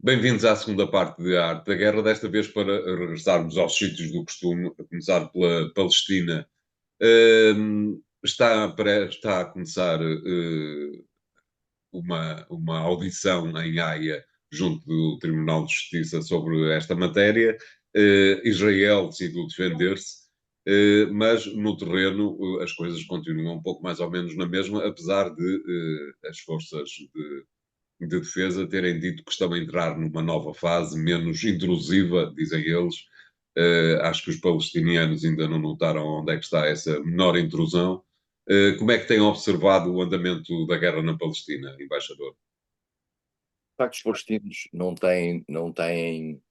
Bem-vindos à segunda parte de A Arte da Guerra, desta vez para regressarmos aos sítios do costume, a começar pela Palestina. Está a começar uma audição em Haia, junto do Tribunal de Justiça, sobre esta matéria. Israel decidiu defender-se, mas no terreno as coisas continuam um pouco mais ou menos na mesma, apesar de as forças de defesa terem dito que estão a entrar numa nova fase menos intrusiva, dizem eles. Acho que os palestinianos ainda não notaram onde é que está essa menor intrusão. Como é que têm observado o andamento da guerra na Palestina, embaixador? De facto, os palestinos não têm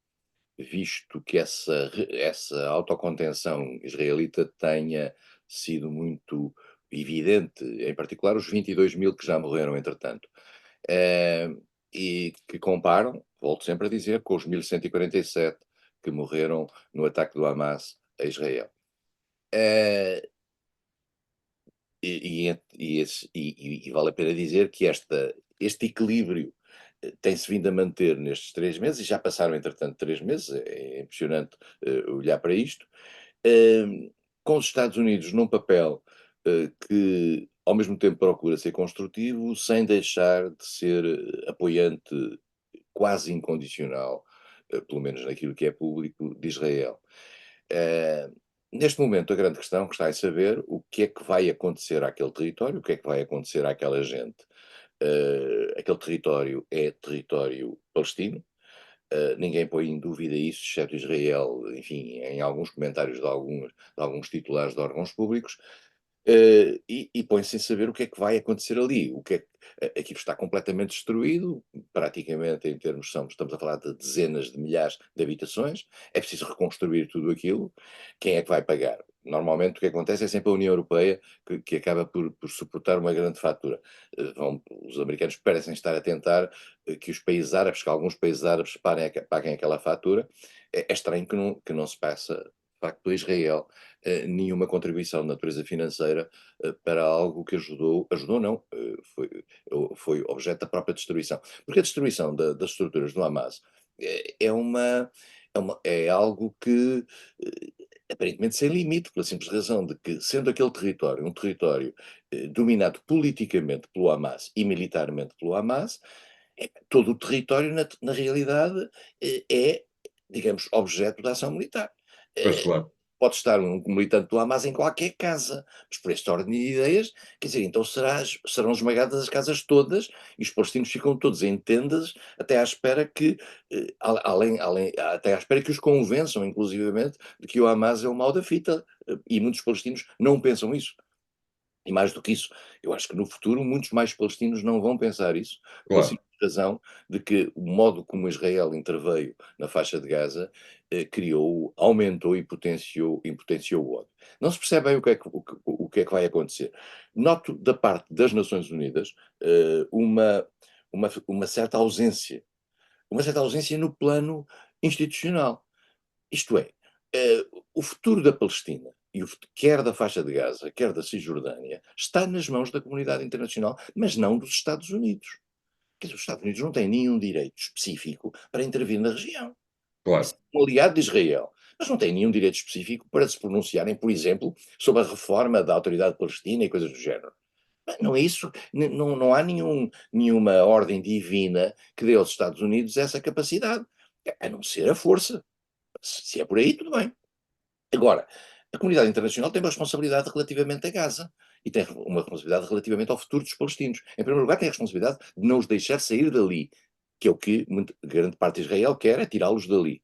visto que essa autocontenção israelita tenha sido muito evidente, em particular os 22.000 que já morreram entretanto. Eh, e que comparam, volto sempre a dizer, com os 1.147 que morreram no ataque do Hamas a Israel. Eh, e vale a pena dizer que este equilíbrio tem-se vindo a manter nestes 3 meses, e já passaram, entretanto, 3 meses, é impressionante olhar para isto, eh, com os Estados Unidos num papel que, ao mesmo tempo, procura ser construtivo, sem deixar de ser apoiante quase incondicional, pelo menos naquilo que é público, de Israel. Eh, Neste momento, a grande questão que está em saber o que é que vai acontecer àquele território, o que é que vai acontecer àquela gente. Aquele território é território palestino, ninguém põe em dúvida isso, exceto Israel, enfim, em alguns comentários de alguns titulares de órgãos públicos, e põe-se em saber o que é que vai acontecer ali. Aquilo está completamente destruído, praticamente em termos, estamos a falar de dezenas de milhares de habitações, é preciso reconstruir tudo aquilo. Quem é que vai pagar? Normalmente o que acontece é sempre a União Europeia que acaba por suportar uma grande fatura. Os americanos parecem estar a tentar que os países árabes, que alguns países árabes paguem aquela fatura. É estranho que não se peça, de facto, a Israel nenhuma contribuição de natureza financeira para algo que ajudou não, foi objeto da própria destruição. Porque a destruição das estruturas do Hamas é algo que aparentemente sem limite, pela simples razão de que, sendo aquele território um território dominado politicamente pelo Hamas e militarmente pelo Hamas, todo o território, na realidade, é, digamos, objeto da ação militar. Pois Eh, claro. Pode estar um militante do Hamas em qualquer casa, mas por esta ordem de ideias, quer dizer, então serão esmagadas as casas todas e os palestinos ficam todos em tendas até à espera que, até à espera que os convençam, inclusivamente, de que o Hamas é o mal da fita. E muitos palestinos não pensam isso. E mais do que isso, eu acho que no futuro muitos mais palestinos não vão pensar isso, pela Claro. simples razão de que o modo como Israel interveio na faixa de Gaza aumentou e potenciou o ódio. Não se percebe bem o que é que vai acontecer. Noto da parte das Nações Unidas uma certa ausência, no plano institucional. Isto é, eh, o futuro da Palestina quer da faixa de Gaza, quer da Cisjordânia, está nas mãos da comunidade internacional, mas não dos Estados Unidos. Quer dizer, os Estados Unidos não têm nenhum direito específico para intervir na região. Claro. São um aliado de Israel, mas não têm nenhum direito específico para se pronunciarem, por exemplo, sobre a reforma da autoridade palestina e coisas do género. Mas não é isso, não há nenhuma ordem divina que dê aos Estados Unidos essa capacidade, a não ser a força. Se é por aí, tudo bem. Agora, a comunidade internacional tem uma responsabilidade relativamente a Gaza e tem uma responsabilidade relativamente ao futuro dos palestinos. Em primeiro lugar, tem a responsabilidade de não os deixar sair dali, que é o que grande parte de Israel quer, é tirá-los dali.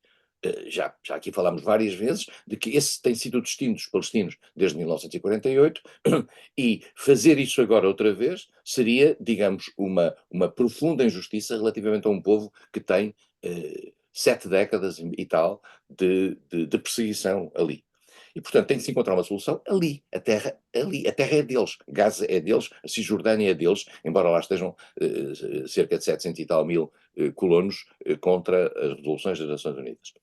Já aqui falámos várias vezes de que esse tem sido o destino dos palestinos desde 1948 e fazer isso agora outra vez seria, digamos, uma profunda injustiça relativamente a um povo que tem 7 décadas e tal de perseguição ali. E, portanto, tem que se encontrar uma solução ali. A terra é deles. Gaza é deles, a Cisjordânia é deles, embora lá estejam cerca de 700 e tal mil colonos contra as resoluções das Nações Unidas.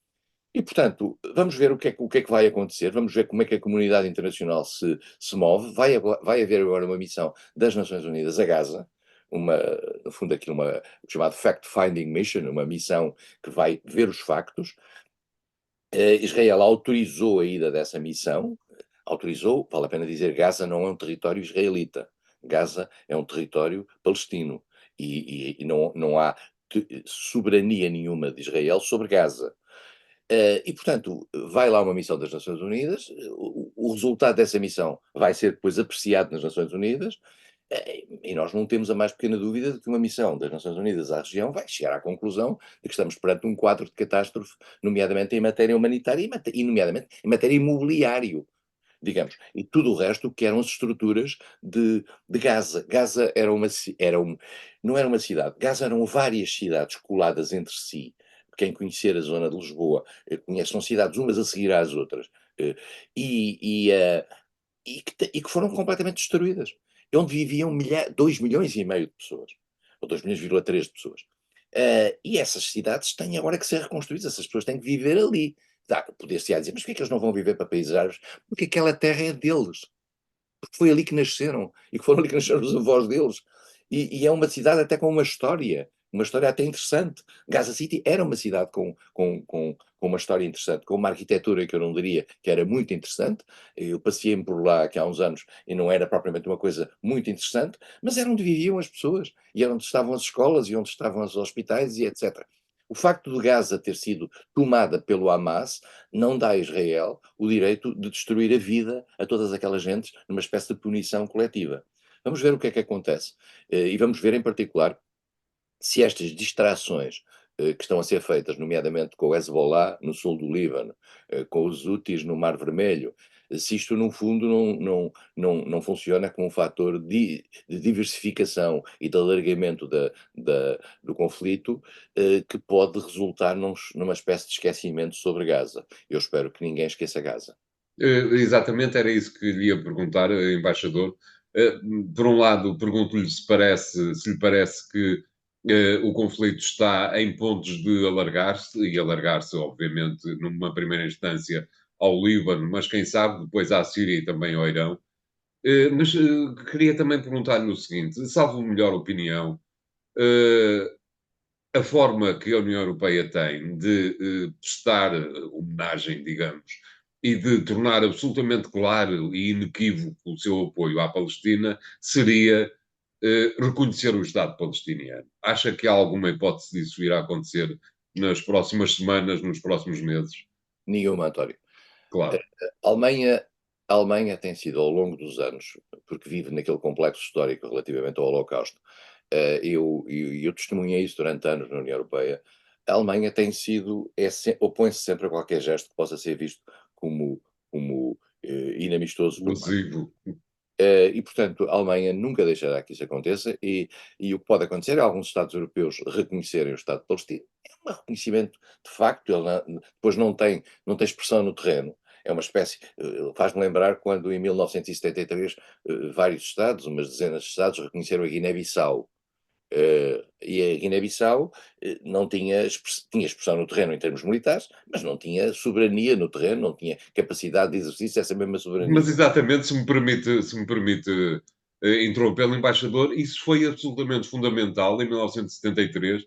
E, portanto, vamos ver o que é que vai acontecer, vamos ver como é que a comunidade internacional se move. Vai haver agora uma missão das Nações Unidas a Gaza, uma, no fundo, aquilo, o chamado fact-finding mission, uma missão que vai ver os factos. Israel autorizou a ida dessa missão, autorizou, vale a pena dizer, Gaza não é um território israelita, Gaza é um território palestino e não há soberania nenhuma de Israel sobre Gaza. E, portanto, vai lá uma missão das Nações Unidas, o resultado dessa missão vai ser depois apreciado nas Nações Unidas, e nós não temos a mais pequena dúvida de que uma missão das Nações Unidas à região vai chegar à conclusão de que estamos perante um quadro de catástrofe, nomeadamente em matéria humanitária e nomeadamente em matéria imobiliário, digamos, e tudo o resto que eram as estruturas de Gaza. Gaza era não era uma cidade, Gaza eram várias cidades coladas entre si. Quem conhecer a zona de Lisboa conhece, são cidades umas a seguir às outras, eh, e, e, eh, e que foram completamente destruídas. Onde viviam 2,5 milhões de pessoas, ou 2,3 milhões de pessoas. E essas cidades têm agora que ser reconstruídas, essas pessoas têm que viver ali. Poder-se-á dizer, mas porquê é que eles não vão viver para países árabes? Porque aquela terra é deles, porque foi ali que nasceram, e que foram ali que nasceram os avós deles. E é uma cidade até com uma história até interessante. Gaza City era uma cidade com uma história interessante, com uma arquitetura que eu não diria que era muito interessante. Eu passei-me por lá aqui há uns anos e não era propriamente uma coisa muito interessante, mas era onde viviam as pessoas, e era onde estavam as escolas, e onde estavam os hospitais, e etc. O facto de Gaza ter sido tomada pelo Hamas não dá a Israel o direito de destruir a vida a todas aquelas gentes numa espécie de punição coletiva. Vamos ver o que é que acontece. E vamos ver em particular se estas distrações que estão a ser feitas, nomeadamente com o Hezbollah no sul do Líbano, com os Houthis no Mar Vermelho, se isto, no fundo, não funciona como um fator de diversificação e de alargamento do conflito, que pode resultar numa espécie de esquecimento sobre Gaza. Eu espero que ninguém esqueça Gaza. Exatamente, era isso que lhe ia perguntar, embaixador. Eh, por um lado, pergunto-lhe se lhe parece que o conflito está em pontos de alargar-se, e alargar-se, obviamente, numa primeira instância ao Líbano, mas quem sabe depois à Síria e também ao Irão. Mas queria também perguntar-lhe o seguinte: salvo melhor opinião, eh, a forma que a União Europeia tem de prestar homenagem, digamos, e de tornar absolutamente claro e inequívoco o seu apoio à Palestina seria reconhecer o Estado palestiniano. Acha que há alguma hipótese disso vir a acontecer nas próximas semanas, nos próximos meses? Nenhuma, António. Claro. A Alemanha, a Alemanha tem sido, ao longo dos anos, porque vive naquele complexo histórico relativamente ao Holocausto, eu testemunhei isso durante anos na União Europeia. A Alemanha tem sido, opõe-se sempre a qualquer gesto que possa ser visto como inamistoso por parte. Lesivo. E, portanto, a Alemanha nunca deixará que isso aconteça, e o que pode acontecer é alguns Estados europeus reconhecerem o Estado palestino. É um reconhecimento de facto, ele depois não tem expressão no terreno. É uma espécie, faz-me lembrar quando em 1973 vários Estados, umas dezenas de Estados, reconheceram a Guiné-Bissau. E a Guiné-Bissau não tinha expressão no terreno em termos militares, mas não tinha soberania no terreno, não tinha capacidade de exercício dessa mesma Mas soberania. exatamente, se me permite interrompê-lo, embaixador, isso foi absolutamente fundamental em 1973,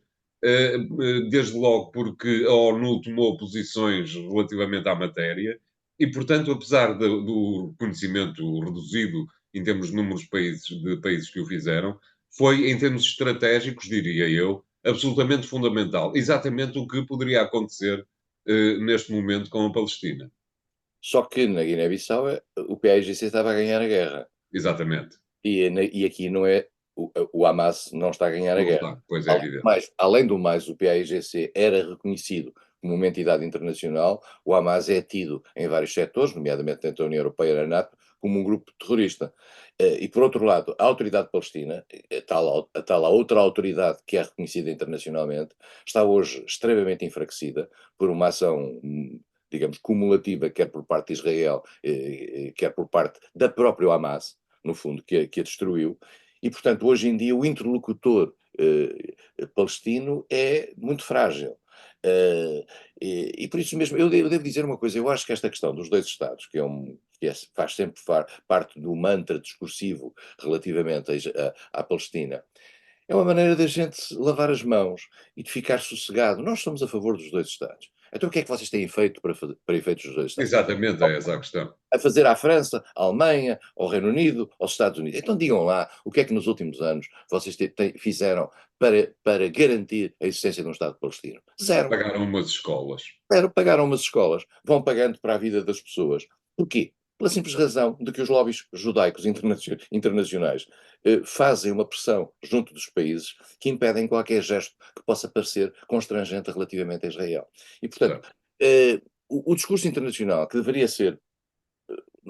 desde logo porque a ONU tomou posições relativamente à matéria e, portanto, apesar do reconhecimento reduzido em termos de números de países que o fizeram, foi, em termos estratégicos, diria eu, absolutamente fundamental. Exatamente o que poderia acontecer neste momento com a Palestina. Só que na Guiné-Bissau o PAIGC estava a ganhar a guerra. Exatamente. E aqui não é, o Hamas não está a ganhar a Não guerra. está, pois é evidente. Além do mais, o PAIGC era reconhecido como uma entidade internacional, o Hamas é tido em vários setores, nomeadamente dentro da União Europeia e da NATO, como um grupo terrorista. E por outro lado, a autoridade palestina, a tal outra autoridade que é reconhecida internacionalmente, está hoje extremamente enfraquecida por uma ação, digamos, cumulativa, quer por parte de Israel, quer por parte da própria Hamas, no fundo, que a destruiu. E, portanto, hoje em dia o interlocutor palestino é muito frágil. E por isso mesmo, eu devo dizer uma coisa, eu acho que esta questão dos dois Estados, faz sempre parte do mantra discursivo relativamente à Palestina, É uma maneira da gente lavar as mãos e de ficar sossegado. Nós somos a favor dos 2 Estados. Então o que é que vocês têm feito para efeitos dos 2 Estados? Exatamente, é essa a questão. A fazer à França, à Alemanha, ao Reino Unido, aos Estados Unidos. Então digam lá o que é que nos últimos anos vocês fizeram para garantir a existência de um Estado palestino. Zero. Pagaram umas escolas. Zero. Pagaram umas escolas, vão pagando para a vida das pessoas. Porquê? Pela simples razão de que os lobbies judaicos internacionais fazem uma pressão junto dos países que impedem qualquer gesto que possa parecer constrangente relativamente a Israel. E, portanto, Certo, o discurso internacional que deveria ser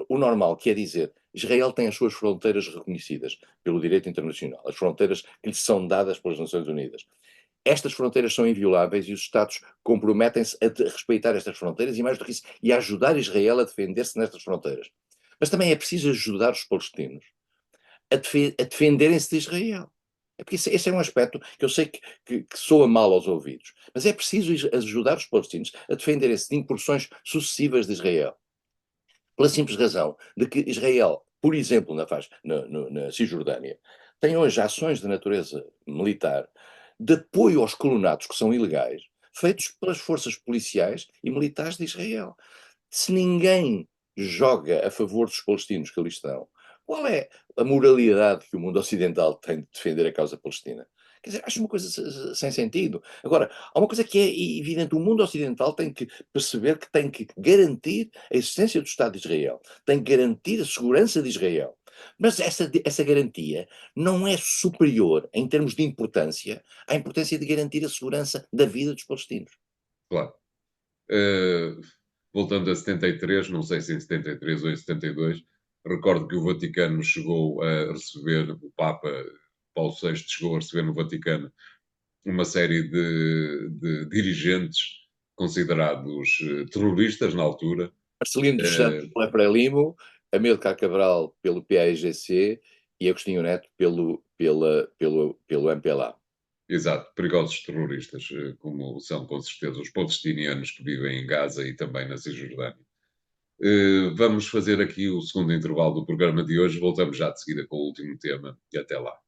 o normal, que é dizer, Israel tem as suas fronteiras reconhecidas pelo direito internacional, as fronteiras que lhe são dadas pelas Nações Unidas. Estas fronteiras são invioláveis e os Estados comprometem-se a respeitar estas fronteiras e, mais do que isso, e a ajudar Israel a defender-se nestas fronteiras. Mas também é preciso ajudar os palestinos a defenderem-se de Israel. É porque esse é um aspecto que eu sei que soa mal aos ouvidos. Mas é preciso ajudar os palestinos a defenderem-se de incursões sucessivas de Israel. Pela simples razão de que Israel, por exemplo, na Cisjordânia, tem hoje ações de natureza militar de apoio aos colonatos que são ilegais, feitos pelas forças policiais e militares de Israel. Se ninguém joga a favor dos palestinos que ali estão, qual é a moralidade que o mundo ocidental tem de defender a causa palestina? Quer dizer, acho uma coisa sem sentido. Agora, há uma coisa que é evidente: o mundo ocidental tem que perceber que tem que garantir a existência do Estado de Israel, tem que garantir a segurança de Israel. Mas essa garantia não é superior, em termos de importância, à importância de garantir a segurança da vida dos palestinos. claro. Eh, Voltando a 73, não sei se em 73 ou em 72, recordo que o Vaticano chegou a receber, o Papa Paulo VI chegou a receber no Vaticano uma série de dirigentes considerados terroristas na altura. Marcelino dos Santos Eh, pela Frelimo, Amílcar Cabral pelo PAIGC e Agostinho Neto pelo MPLA. Exato, perigosos terroristas, como são com certeza os palestinianos que vivem em Gaza e também na Cisjordânia. Vamos fazer aqui o segundo intervalo do programa de hoje. Voltamos já de seguida com o último tema e até lá.